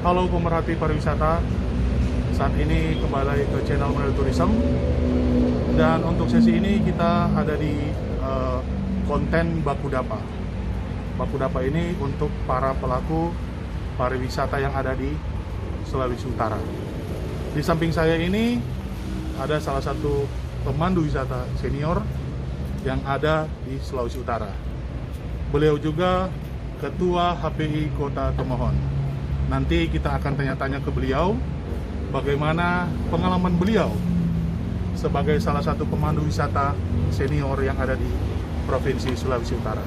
Halo pemerhati pariwisata, saat ini kembali lagi ke channel Manado Tourism. Dan untuk sesi ini kita ada di konten Baku Dapa. Baku Dapa ini untuk para pelaku pariwisata yang ada di Sulawesi Utara. Di samping saya ini ada salah satu pemandu wisata senior yang ada di Sulawesi Utara. Beliau juga Ketua HPI Kota Tomohon. Nanti kita akan tanya-tanya ke beliau bagaimana pengalaman beliau sebagai salah satu pemandu wisata senior yang ada di Provinsi Sulawesi Utara.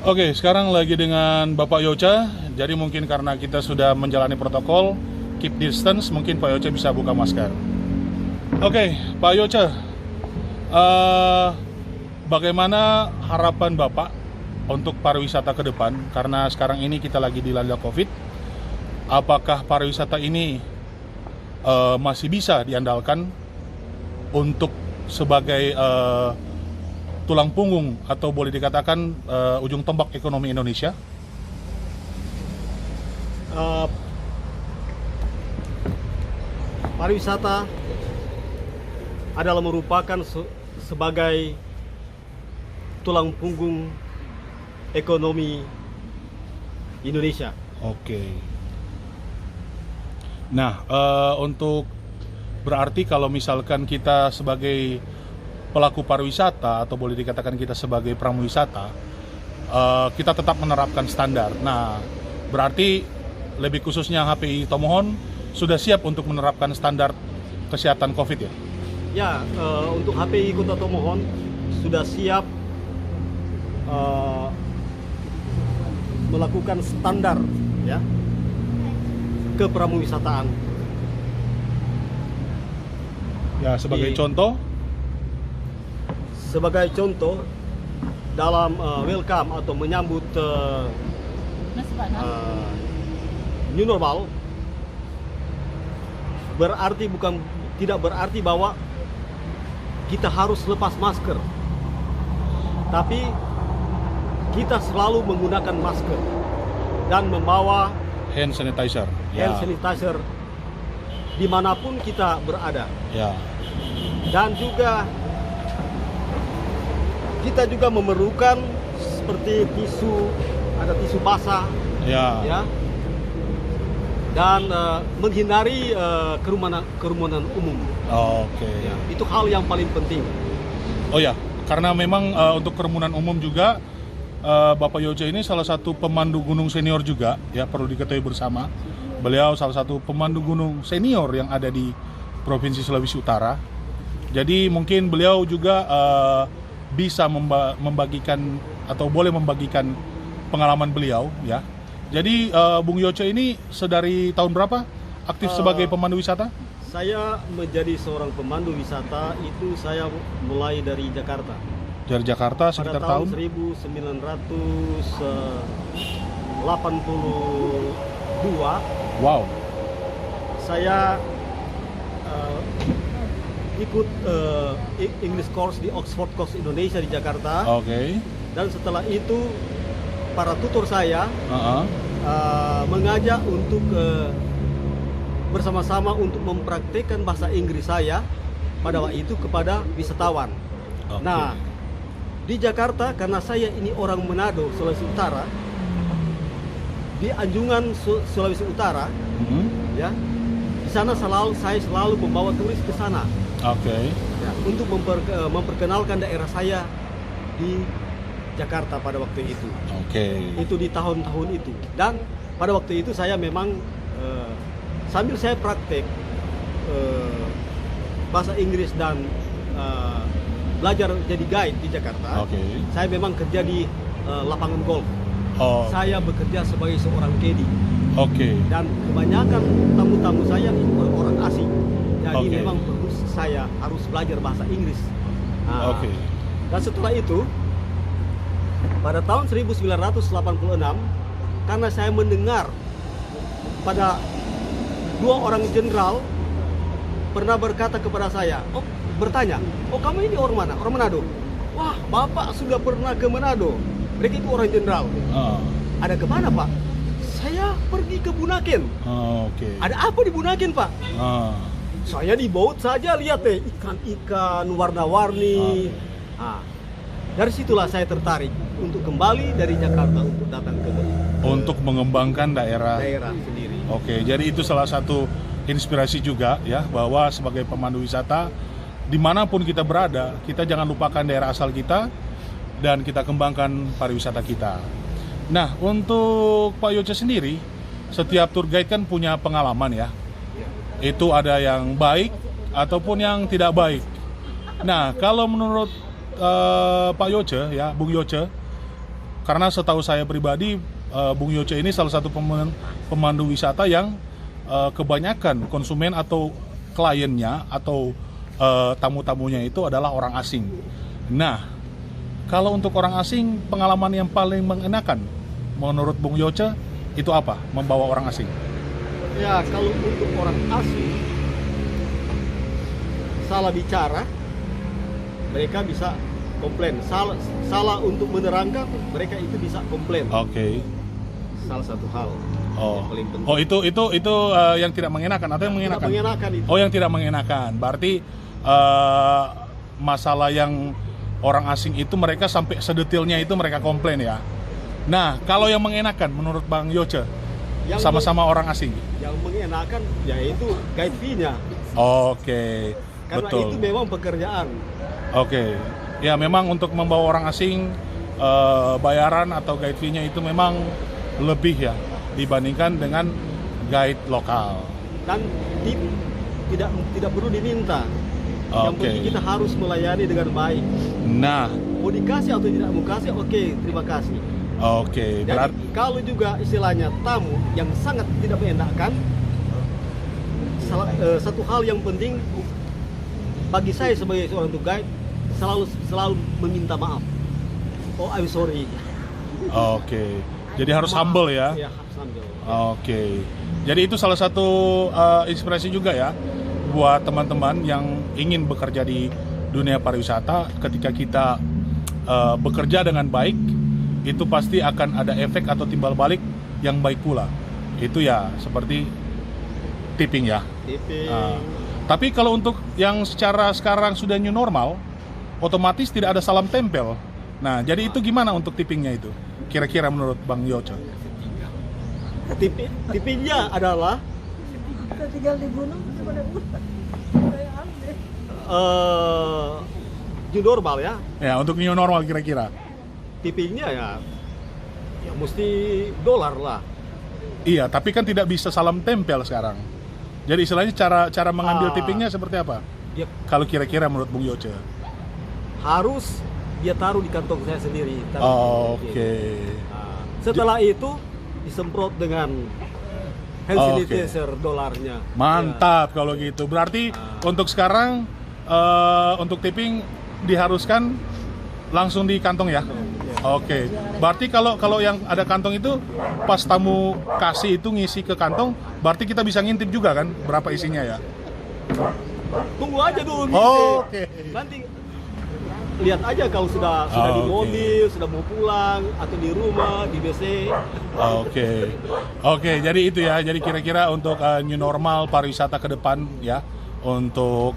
Oke, sekarang lagi dengan Bapak Yocha. Jadi mungkin karena kita sudah menjalani protokol keep distance, mungkin Pak Yocha bisa buka masker. Oke, Pak Yocha, bagaimana harapan Bapak untuk pariwisata ke depan? Karena sekarang ini kita lagi dilanda COVID. Apakah pariwisata ini masih bisa diandalkan untuk sebagai tulang punggung atau boleh dikatakan ujung tombak ekonomi Indonesia? Pariwisata adalah merupakan sebagai tulang punggung ekonomi Indonesia. Oke. Nah, untuk berarti kalau misalkan kita sebagai pelaku pariwisata atau boleh dikatakan kita sebagai pramuwisata, kita tetap menerapkan standar. Nah, berarti lebih khususnya HPI Tomohon sudah siap untuk menerapkan standar kesehatan COVID ya? Ya, untuk HPI Kota Tomohon sudah siap melakukan standar ya kepramuwisataan. Ya, sebagai contoh? Sebagai contoh dalam welcome atau menyambut new normal, tidak berarti bahwa kita harus lepas masker, tapi kita selalu menggunakan masker dan membawa Hand sanitizer. hand sanitizer dimanapun kita berada. Ya. Dan juga kita juga memerlukan seperti tisu, ada tisu basah, ya, dan menghindari kerumunan umum. Oke. Ya, itu hal yang paling penting. Oh ya, karena memang untuk kerumunan umum juga Bapak Yocha ini salah satu pemandu gunung senior juga, ya perlu diketahui bersama. Beliau salah satu pemandu gunung senior yang ada di Provinsi Sulawesi Utara. Jadi mungkin beliau juga bisa membagikan atau boleh membagikan pengalaman beliau, ya. Jadi Bung Yocha ini sedari tahun berapa aktif sebagai pemandu wisata? Saya menjadi seorang pemandu wisata itu saya mulai dari Jakarta. Dari Jakarta sekitar pada tahun tahun 1982. Wow. Saya ikut English course di Oxford Course Indonesia di Jakarta. Oke. Dan setelah itu para tutor saya mengajak untuk bersama-sama untuk mempraktikkan bahasa Inggris saya pada waktu itu kepada wisatawan. Okay. Nah, di Jakarta karena saya ini orang Manado, Sulawesi Utara, di Anjungan Sulawesi Utara, ya, di sana saya selalu membawa turis ke sana. Oke. Ya, untuk memperkenalkan daerah saya di Jakarta pada waktu itu. Oke. Itu di tahun-tahun itu. Dan pada waktu itu saya memang sambil saya praktek bahasa Inggris dan belajar jadi guide di Jakarta. Saya memang kerja di lapangan golf. Saya bekerja sebagai seorang caddy. Dan kebanyakan tamu-tamu saya orang asing. Jadi memang saya harus belajar bahasa Inggris. Dan setelah itu pada tahun 1986 karena saya mendengar pada dua orang jenderal pernah berkata kepada saya, bertanya, kamu ini orang mana? Orang Manado. Wah, Bapak sudah pernah ke Manado. Mereka itu orang jenderal. Ada kemana, Pak? Saya pergi ke Bunaken. Oke. Ada apa di Bunaken, Pak? Saya di boat saja lihat ikan-ikan warna-warni. Dari situlah saya tertarik untuk kembali dari Jakarta untuk datang ke Bali. Untuk mengembangkan daerah sendiri. Oke, jadi itu salah satu inspirasi juga ya, bahwa sebagai pemandu wisata dimanapun kita berada, kita jangan lupakan daerah asal kita dan kita kembangkan pariwisata kita. Nah, untuk Pak Yoce sendiri, setiap tour guide kan punya pengalaman ya. Itu ada yang baik ataupun yang tidak baik. Nah, kalau menurut Pak Yoce ya, Bung Yoce, karena setahu saya pribadi, Bung Yoce ini salah satu pemandu wisata yang kebanyakan konsumen atau kliennya atau tamu-tamunya itu adalah orang asing. Nah, kalau untuk orang asing, pengalaman yang paling mengenakan menurut Bung Yoce itu apa? Membawa orang asing. Ya, kalau untuk orang asing salah bicara, mereka bisa komplain. Salah untuk menerangkan, mereka itu bisa komplain. Oke. Salah satu hal yang paling penting. Itu yang tidak mengenakan atau yang mengenakan? Tidak mengenakan itu. Oh, yang tidak mengenakan. Berarti masalah yang orang asing itu mereka sampai sedetailnya itu mereka komplain ya. Nah, kalau yang mengenakan menurut Bang Yoce, sama-sama orang asing. Yang mengenakan yaitu guide fee-nya. Oke. Karena betul. itu memang pekerjaan. Oke. Ya, memang untuk membawa orang asing bayaran atau guide fee-nya itu memang lebih ya dibandingkan dengan guide lokal. Dan tip tidak perlu diminta. Yang penting kita harus melayani dengan baik. Nah, mau dikasih atau tidak mau kasih, oke, terima kasih. Oke, berarti kalau juga istilahnya tamu yang sangat tidak mengenakan, satu hal yang penting bagi saya sebagai seorang tour guide, selalu meminta maaf. Oh, I'm sorry. Oke. Jadi harus humble ya. Iya, harus humble. Oke. Jadi itu salah satu inspirasi juga ya buat teman-teman yang ingin bekerja di dunia pariwisata. Ketika kita bekerja dengan baik, itu pasti akan ada efek atau timbal balik yang baik pula. Itu ya seperti tipping ya. Tipping. Tapi kalau untuk yang secara sekarang sudah new normal, otomatis tidak ada salam tempel. Nah, jadi itu gimana untuk tippingnya itu? Kira-kira menurut Bang Yoce? Tippingnya adalah kita tinggal di gunung new normal ya. Ya, untuk new normal kira-kira. Tippingnya ya mesti dolar lah. Iya, tapi kan tidak bisa salam tempel sekarang. Jadi istilahnya cara mengambil tippingnya seperti apa? Ya, kalau kira-kira menurut Bung Yoce? Harus dia taruh di kantong saya sendiri. Oke. Setelah itu disemprot dengan hand sanitizer dolarnya. Mantap kalau gitu. Berarti untuk sekarang untuk tipping diharuskan langsung di kantong ya? Oke. Berarti kalau yang ada kantong itu pas tamu kasih itu ngisi ke kantong, berarti kita bisa ngintip juga kan berapa isinya ya? Tunggu aja dulu. Oke. Nanti lihat aja kalau sudah di mobil, sudah mau pulang atau di rumah, di WC. Oke. Jadi itu ya. Jadi kira-kira untuk new normal pariwisata ke depan ya, untuk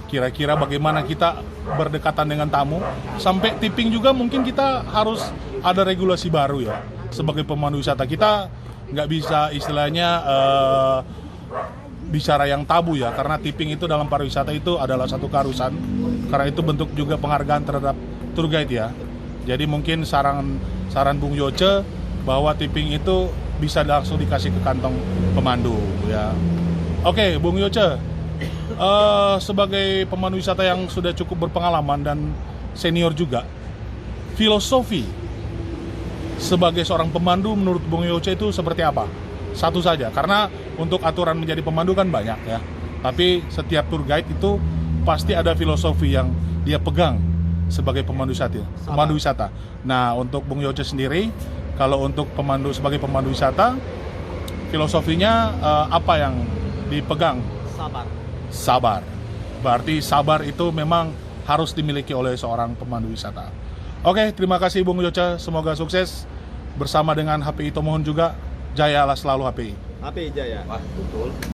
kira-kira bagaimana kita berdekatan dengan tamu, sampai tipping juga mungkin kita harus ada regulasi baru ya. Sebagai pemandu wisata kita nggak bisa istilahnya bicara yang tabu ya, karena tipping itu dalam pariwisata itu adalah satu keharusan, karena itu bentuk juga penghargaan terhadap tour guide ya. Jadi mungkin saran Bung Yoce bahwa tipping itu bisa langsung dikasih ke kantong pemandu ya. Oke, Bung Yoce, sebagai pemandu wisata yang sudah cukup berpengalaman dan senior juga, filosofi sebagai seorang pemandu menurut Bung Yoce itu seperti apa? Satu saja, karena untuk aturan menjadi pemandu kan banyak ya. Tapi setiap tour guide itu pasti ada filosofi yang dia pegang sebagai pemandu wisata. Nah, untuk Bung Yoce sendiri, kalau untuk sebagai pemandu wisata, filosofinya apa yang dipegang? Sabar. Berarti sabar itu memang harus dimiliki oleh seorang pemandu wisata. Oke, terima kasih Bung Yoce, semoga sukses bersama dengan HPI Tomohon juga, jayalah selalu HPI. HPI Jaya. Wah, betul.